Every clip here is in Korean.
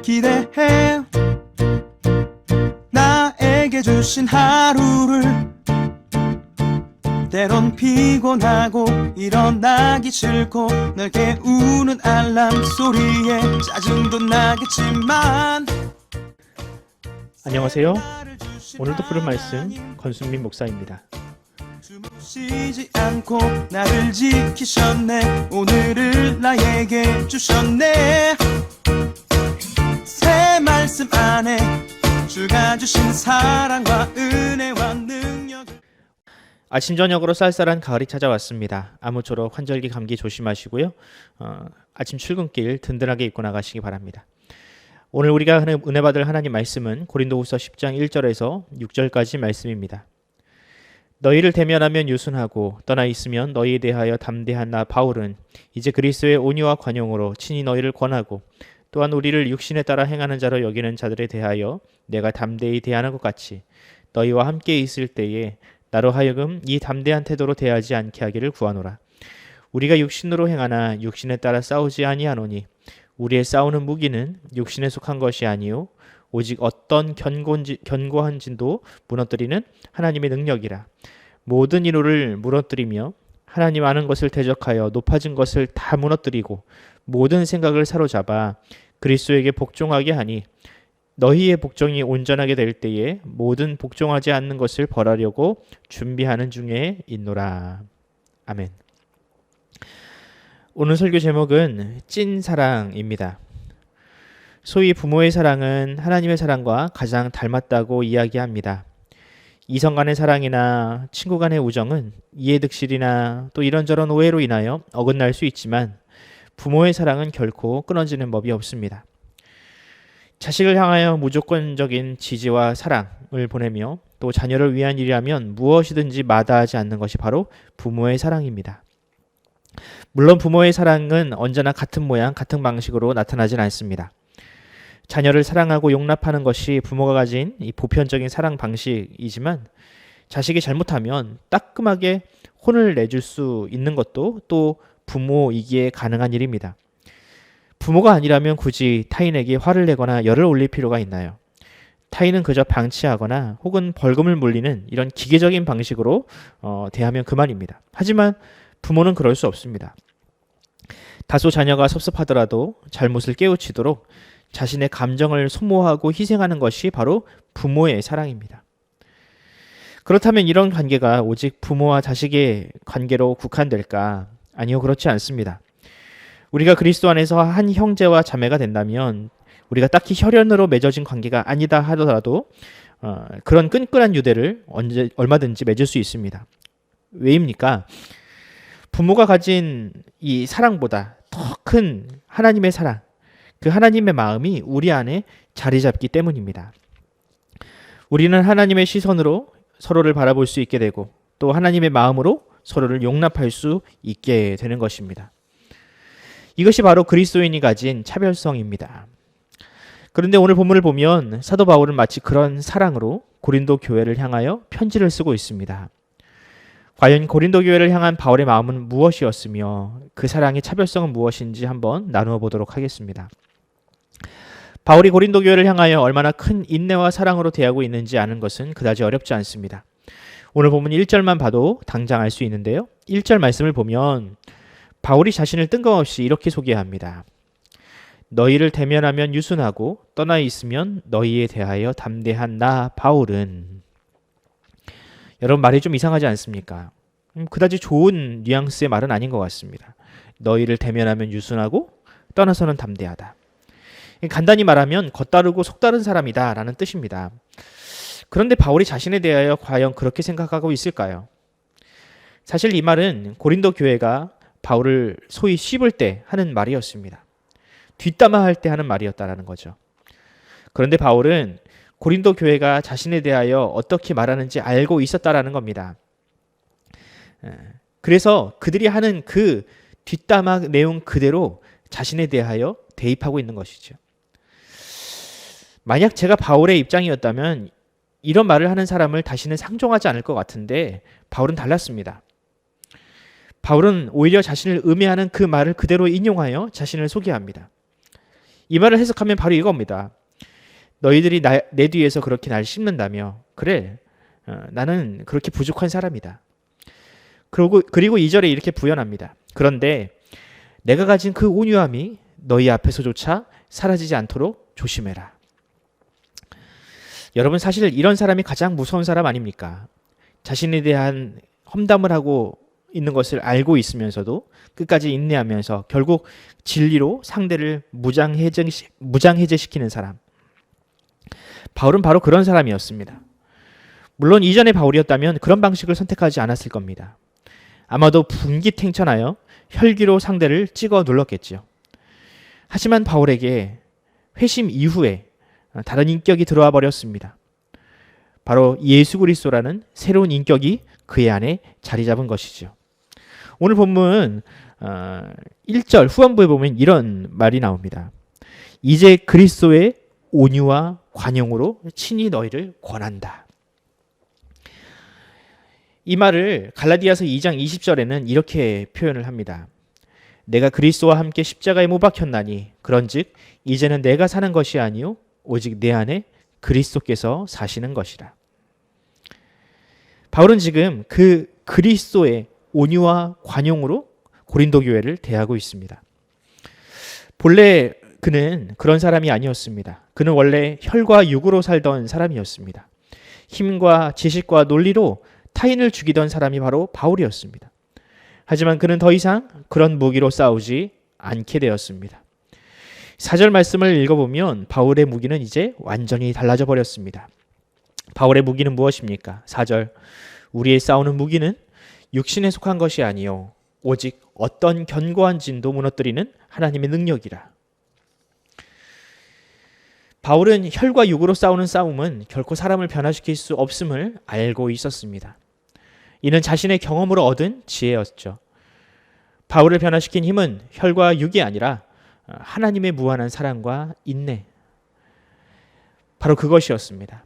기대해. 나에게 주신 하루를 때론 피곤하고 일어나기 싫고 널 깨우는 알람 소리에 짜증도 나겠지만 안녕하세요. 오늘도 부른 말씀 권순민 목사입니다. 쉬지 않고 나를 지키셨네. 오늘을 나에게 주셨네. 새 말씀 안에 주가 주신 사랑과 은혜와 능력. 아침 저녁으로 쌀쌀한 가을이 찾아왔습니다. 아무쪼록 환절기 감기 조심하시고요. 아침 출근길 든든하게 입고 나가시기 바랍니다. 오늘 우리가 은혜 받을 하나님 말씀은 고린도후서 10장 1절에서 6절까지 말씀입니다. 너희를 대면하면 유순하고 떠나 있으면 너희에 대하여 담대한 나 바울은 이제 그리스도의 온유와 관용으로 친히 너희를 권하고 또한 우리를 육신에 따라 행하는 자로 여기는 자들에 대하여 내가 담대히 대하는 것 같이 너희와 함께 있을 때에 나로 하여금 이 담대한 태도로 대하지 않게 하기를 구하노라. 우리가 육신으로 행하나 육신에 따라 싸우지 아니하노니 우리의 싸우는 무기는 육신에 속한 것이 아니요 오직 어떤 견고한 진도 무너뜨리는 하나님의 능력이라. 모든 이로를 무너뜨리며 하나님 아는 것을 대적하여 높아진 것을 다 무너뜨리고 모든 생각을 사로잡아 그리스도에게 복종하게 하니 너희의 복종이 온전하게 될 때에 모든 복종하지 않는 것을 벌하려고 준비하는 중에 있노라. 아멘. 오늘 설교 제목은 찐사랑입니다. 소위 부모의 사랑은 하나님의 사랑과 가장 닮았다고 이야기합니다. 이성 간의 사랑이나 친구 간의 우정은 이해득실이나 또 이런저런 오해로 인하여 어긋날 수 있지만 부모의 사랑은 결코 끊어지는 법이 없습니다. 자식을 향하여 무조건적인 지지와 사랑을 보내며 또 자녀를 위한 일이라면 무엇이든지 마다하지 않는 것이 바로 부모의 사랑입니다. 물론 부모의 사랑은 언제나 같은 모양, 같은 방식으로 나타나진 않습니다. 자녀를 사랑하고 용납하는 것이 부모가 가진 이 보편적인 사랑 방식이지만 자식이 잘못하면 따끔하게 혼을 내줄 수 있는 것도 또 부모이기에 가능한 일입니다. 부모가 아니라면 굳이 타인에게 화를 내거나 열을 올릴 필요가 있나요? 타인은 그저 방치하거나 혹은 벌금을 물리는 이런 기계적인 방식으로 대하면 그만입니다. 하지만 부모는 그럴 수 없습니다. 다소 자녀가 섭섭하더라도 잘못을 깨우치도록 자신의 감정을 소모하고 희생하는 것이 바로 부모의 사랑입니다. 그렇다면 이런 관계가 오직 부모와 자식의 관계로 국한될까? 아니요, 그렇지 않습니다. 우리가 그리스도 안에서 한 형제와 자매가 된다면 우리가 딱히 혈연으로 맺어진 관계가 아니다 하더라도 그런 끈끈한 유대를 얼마든지 맺을 수 있습니다. 왜입니까? 부모가 가진 이 사랑보다 더 큰 하나님의 사랑, 그 하나님의 마음이 우리 안에 자리 잡기 때문입니다. 우리는 하나님의 시선으로 서로를 바라볼 수 있게 되고 또 하나님의 마음으로 서로를 용납할 수 있게 되는 것입니다. 이것이 바로 그리스도인이 가진 차별성입니다. 그런데 오늘 본문을 보면 사도 바울은 마치 그런 사랑으로 고린도 교회를 향하여 편지를 쓰고 있습니다. 과연 고린도 교회를 향한 바울의 마음은 무엇이었으며 그 사랑의 차별성은 무엇인지 한번 나누어 보도록 하겠습니다. 바울이 고린도 교회를 향하여 얼마나 큰 인내와 사랑으로 대하고 있는지 아는 것은 그다지 어렵지 않습니다. 오늘 본문 1절만 봐도 당장 알 수 있는데요. 1절 말씀을 보면 바울이 자신을 뜬금없이 이렇게 소개합니다. 너희를 대면하면 유순하고 떠나 있으면 너희에 대하여 담대한 나 바울은. 여러분 말이 좀 이상하지 않습니까? 그다지 좋은 뉘앙스의 말은 아닌 것 같습니다. 너희를 대면하면 유순하고 떠나서는 담대하다. 간단히 말하면 겉다르고 속다른 사람이다 라는 뜻입니다. 그런데 바울이 자신에 대하여 과연 그렇게 생각하고 있을까요? 사실 이 말은 고린도 교회가 바울을 소위 씹을 때 하는 말이었습니다. 뒷담화할 때 하는 말이었다라는 거죠. 그런데 바울은 고린도 교회가 자신에 대하여 어떻게 말하는지 알고 있었다라는 겁니다. 그래서 그들이 하는 그 뒷담화 내용 그대로 자신에 대하여 대입하고 있는 것이죠. 만약 제가 바울의 입장이었다면 이런 말을 하는 사람을 다시는 상종하지 않을 것 같은데 바울은 달랐습니다. 바울은 오히려 자신을 음해하는 그 말을 그대로 인용하여 자신을 소개합니다. 이 말을 해석하면 바로 이겁니다. 너희들이 내 뒤에서 그렇게 날 씹는다며. 그래, 나는 그렇게 부족한 사람이다. 그리고 2절에 이렇게 부연합니다. 그런데 내가 가진 그 온유함이 너희 앞에서조차 사라지지 않도록 조심해라. 여러분, 사실 이런 사람이 가장 무서운 사람 아닙니까? 자신에 대한 험담을 하고 있는 것을 알고 있으면서도 끝까지 인내하면서 결국 진리로 상대를 무장해제시키는 사람. 바울은 바로 그런 사람이었습니다. 물론 이전의 바울이었다면 그런 방식을 선택하지 않았을 겁니다. 아마도 분기탱천하여 혈기로 상대를 찍어 눌렀겠지요. 하지만 바울에게 회심 이후에 다른 인격이 들어와 버렸습니다. 바로 예수 그리스도라는 새로운 인격이 그의 안에 자리 잡은 것이죠. 오늘 본문 1절 후반부에 보면 이런 말이 나옵니다. 이제 그리스도의 온유와 관용으로 친히 너희를 권한다. 이 말을 갈라디아서 2장 20절에는 이렇게 표현을 합니다. 내가 그리스도와 함께 십자가에 못 박혔나니 그런즉 이제는 내가 사는 것이 아니요 오직 내 안에 그리스도께서 사시는 것이라. 바울은 지금 그 그리스도의 온유와 관용으로 고린도 교회를 대하고 있습니다. 본래 그는 그런 사람이 아니었습니다. 그는 원래 혈과 육으로 살던 사람이었습니다. 힘과 지식과 논리로 타인을 죽이던 사람이 바로 바울이었습니다. 하지만 그는 더 이상 그런 무기로 싸우지 않게 되었습니다. 4절 말씀을 읽어보면 바울의 무기는 이제 완전히 달라져 버렸습니다. 바울의 무기는 무엇입니까? 4절 우리의 싸우는 무기는 육신에 속한 것이 아니요 오직 어떤 견고한 진도 무너뜨리는 하나님의 능력이라. 바울은 혈과 육으로 싸우는 싸움은 결코 사람을 변화시킬 수 없음을 알고 있었습니다. 이는 자신의 경험으로 얻은 지혜였죠. 바울을 변화시킨 힘은 혈과 육이 아니라 하나님의 무한한 사랑과 인내, 바로 그것이었습니다.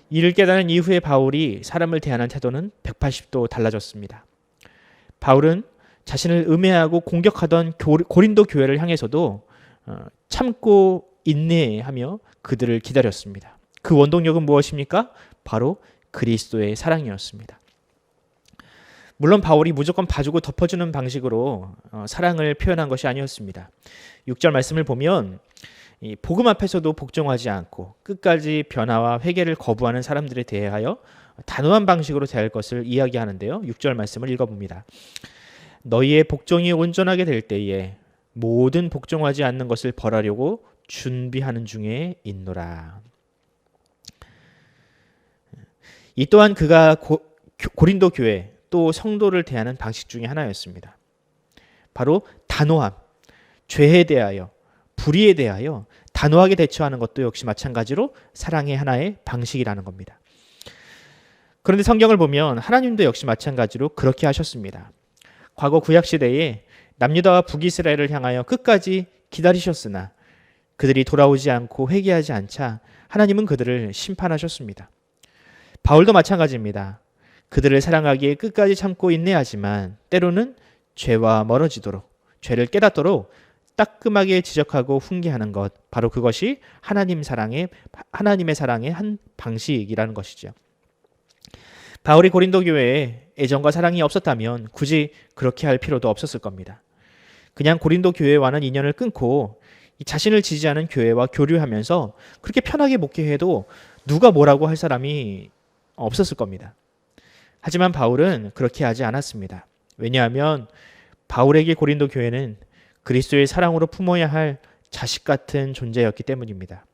이를 깨달은 이후에 바울이 사람을 대하는 태도는 180도 달라졌습니다. 바울은 자신을 음해하고 공격하던 고린도 교회를 향해서도 참고 인내하며 그들을 기다렸습니다. 그 원동력은 무엇입니까? 바로 그리스도의 사랑이었습니다. 물론 바울이 무조건 봐주고 덮어주는 방식으로 사랑을 표현한 것이 아니었습니다. 6절 말씀을 보면 복음 앞에서도 복종하지 않고 끝까지 변화와 회개를 거부하는 사람들에 대하여 단호한 방식으로 대할 것을 이야기하는데요. 6절 말씀을 읽어봅니다. 너희의 복종이 온전하게 될 때에 모든 복종하지 않는 것을 벌하려고 준비하는 중에 있노라. 이 또한 그가 고린도 교회 또 성도를 대하는 방식 중에 하나였습니다. 바로 단호함, 죄에 대하여, 불의에 대하여 단호하게 대처하는 것도 역시 마찬가지로 사랑의 하나의 방식이라는 겁니다. 그런데 성경을 보면 하나님도 역시 마찬가지로 그렇게 하셨습니다. 과거 구약시대에 남유다와 북이스라엘을 향하여 끝까지 기다리셨으나 그들이 돌아오지 않고 회개하지 않자 하나님은 그들을 심판하셨습니다. 바울도 마찬가지입니다. 그들을 사랑하기에 끝까지 참고 인내하지만 때로는 죄와 멀어지도록, 죄를 깨닫도록 따끔하게 지적하고 훈계하는 것, 바로 그것이 하나님의 사랑의 한 방식이라는 것이죠. 바울이 고린도 교회에 애정과 사랑이 없었다면 굳이 그렇게 할 필요도 없었을 겁니다. 그냥 고린도 교회와는 인연을 끊고 자신을 지지하는 교회와 교류하면서 그렇게 편하게 목회해도 누가 뭐라고 할 사람이 없었을 겁니다. 하지만 바울은 그렇게 하지 않았습니다. 왜냐하면 바울에게 고린도 교회는 그리스도의 사랑으로 품어야 할 자식 같은 존재였기 때문입니다.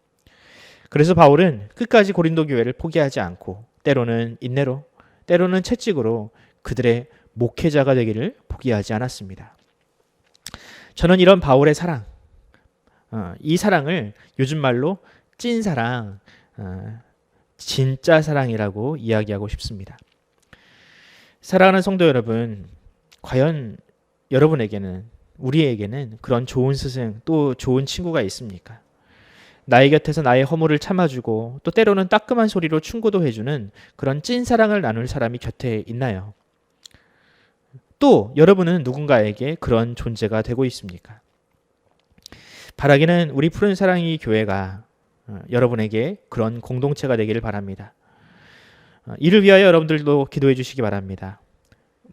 그래서 바울은 끝까지 고린도 교회를 포기하지 않고 때로는 인내로, 때로는 채찍으로 그들의 목회자가 되기를 포기하지 않았습니다. 저는 이런 바울의 사랑, 이 사랑을 요즘 말로 찐사랑, 진짜 사랑이라고 이야기하고 싶습니다. 사랑하는 성도 여러분, 과연 여러분에게는, 우리에게는 그런 좋은 스승, 또 좋은 친구가 있습니까? 나의 곁에서 나의 허물을 참아주고 또 때로는 따끔한 소리로 충고도 해주는 그런 찐사랑을 나눌 사람이 곁에 있나요? 또 여러분은 누군가에게 그런 존재가 되고 있습니까? 바라기는 우리 푸른 사랑이 교회가 여러분에게 그런 공동체가 되기를 바랍니다. 이를 위하여 여러분들도 기도해 주시기 바랍니다.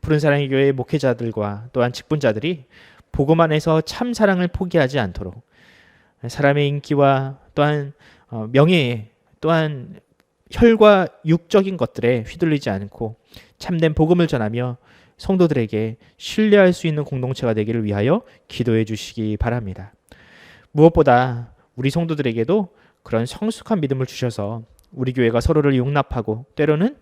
푸른 사랑의 교회 목회자들과 또한 직분자들이 복음 안에서 참 사랑을 포기하지 않도록 사람의 인기와 또한 명예에 또한 혈과 육적인 것들에 휘둘리지 않고 참된 복음을 전하며 성도들에게 신뢰할 수 있는 공동체가 되기를 위하여 기도해 주시기 바랍니다. 무엇보다 우리 성도들에게도 그런 성숙한 믿음을 주셔서 우리 교회가 서로를 용납하고 때로는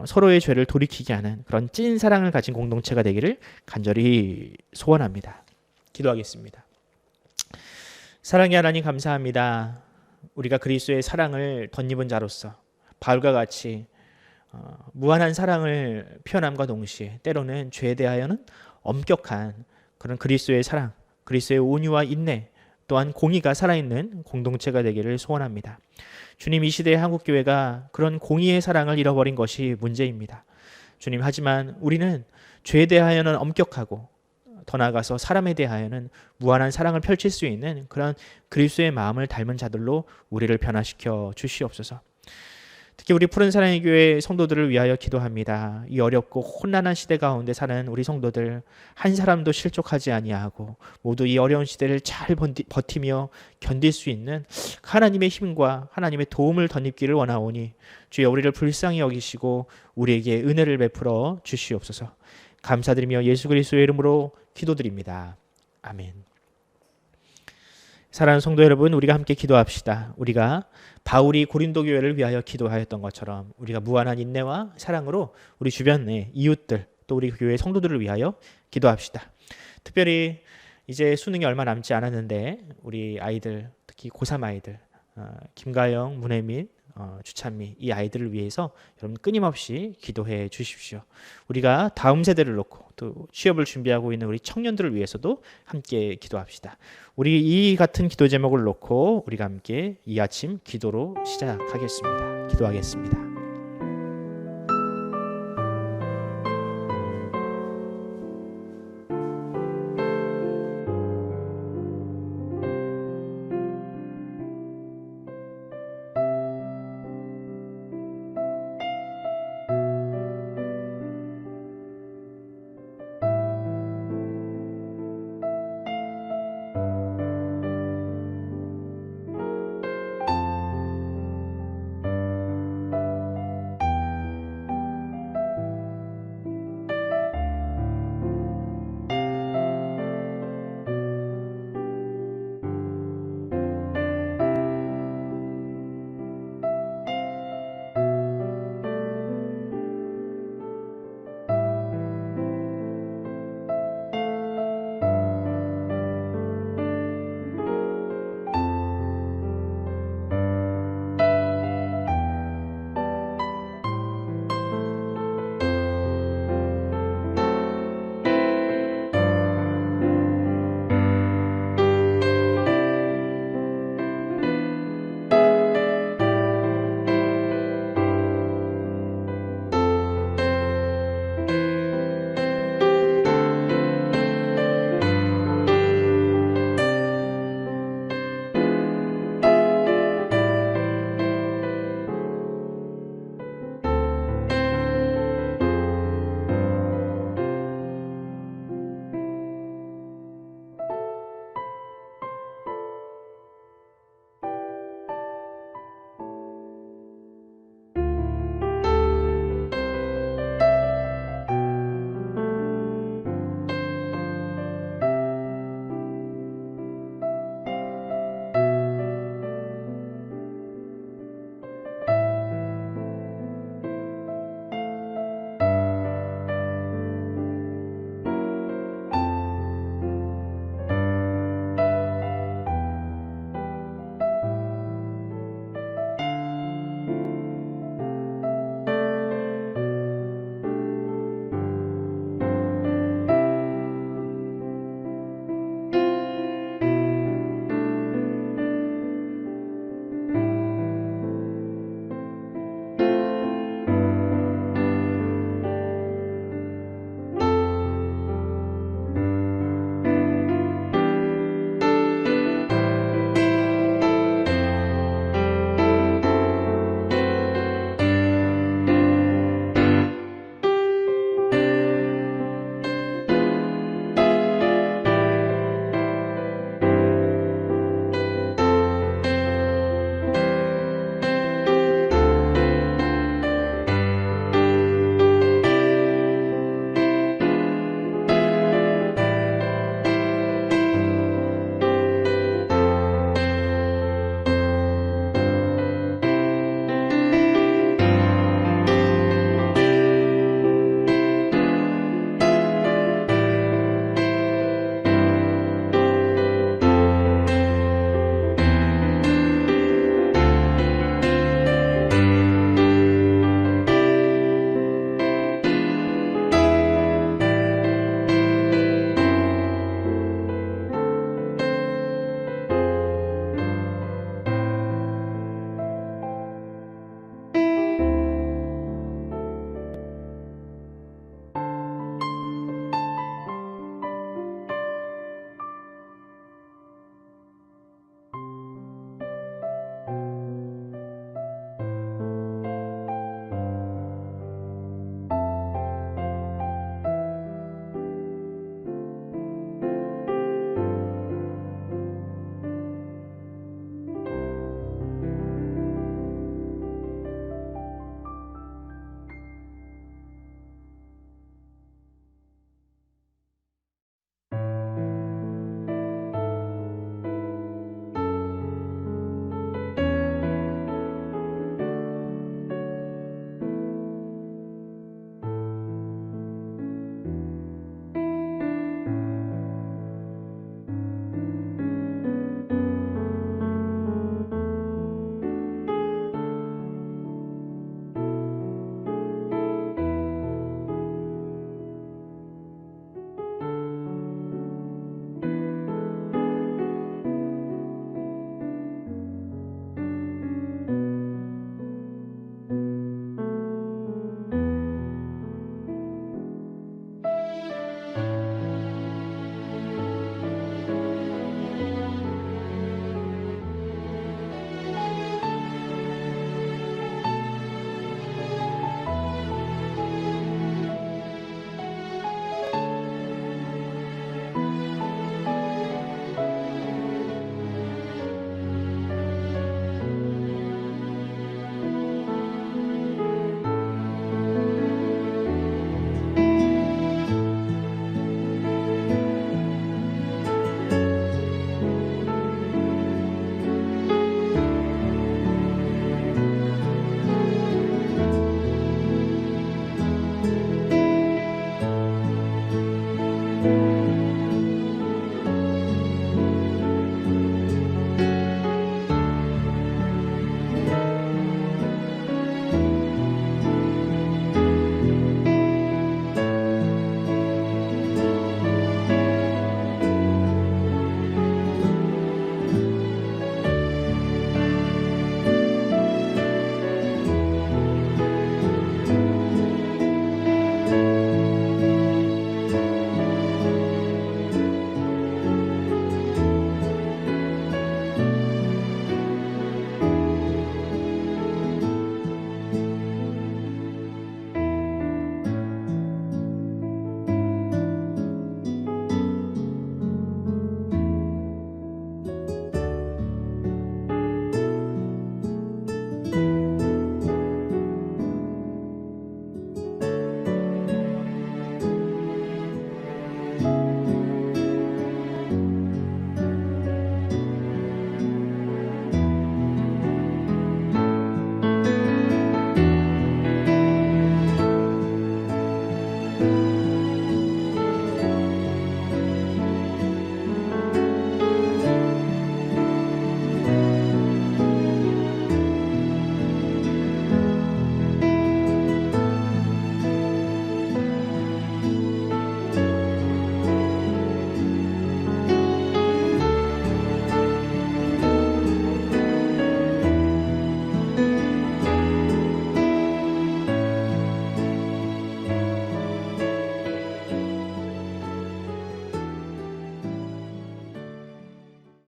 서로의 죄를 돌이키게 하는 그런 찐 사랑을 가진 공동체가 되기를 간절히 소원합니다. 기도하겠습니다. 사랑의 하나님 감사합니다. 우리가 그리스도의 사랑을 덧입은 자로서 바울과 같이 무한한 사랑을 표현함과 동시에 때로는 죄에 대하여는 엄격한 그런 그리스도의 사랑, 그리스도의 온유와 인내 또한 공의가 살아있는 공동체가 되기를 소원합니다. 주님, 이 시대의 한국교회가 그런 공의의 사랑을 잃어버린 것이 문제입니다. 주님, 하지만 우리는 죄에 대하여는 엄격하고 더 나아가서 사람에 대하여는 무한한 사랑을 펼칠 수 있는 그런 그리스도의 마음을 닮은 자들로 우리를 변화시켜 주시옵소서. 특히 우리 푸른 사랑의 교회 성도들을 위하여 기도합니다. 이 어렵고 혼란한 시대 가운데 사는 우리 성도들 한 사람도 실족하지 아니하고 모두 이 어려운 시대를 잘 버티며 견딜 수 있는 하나님의 힘과 하나님의 도움을 덧입기를 원하오니 주여 우리를 불쌍히 여기시고 우리에게 은혜를 베풀어 주시옵소서. 감사드리며 예수 그리스도의 이름으로 기도드립니다. 아멘. 사랑하는 성도 여러분, 우리가 함께 기도합시다. 우리가 바울이 고린도 교회를 위하여 기도하였던 것처럼 우리가 무한한 인내와 사랑으로 우리 주변의 이웃들 또 우리 교회 성도들을 위하여 기도합시다. 특별히 이제 수능이 얼마 남지 않았는데 우리 아이들, 특히 고3 아이들 김가영, 문혜민, 주찬미 이 아이들을 위해서 여러분 끊임없이 기도해 주십시오. 우리가 다음 세대를 놓고 또 취업을 준비하고 있는 우리 청년들을 위해서도 함께 기도합시다. 우리 이 같은 기도 제목을 놓고 우리가 함께 이 아침 기도로 시작하겠습니다. 기도하겠습니다.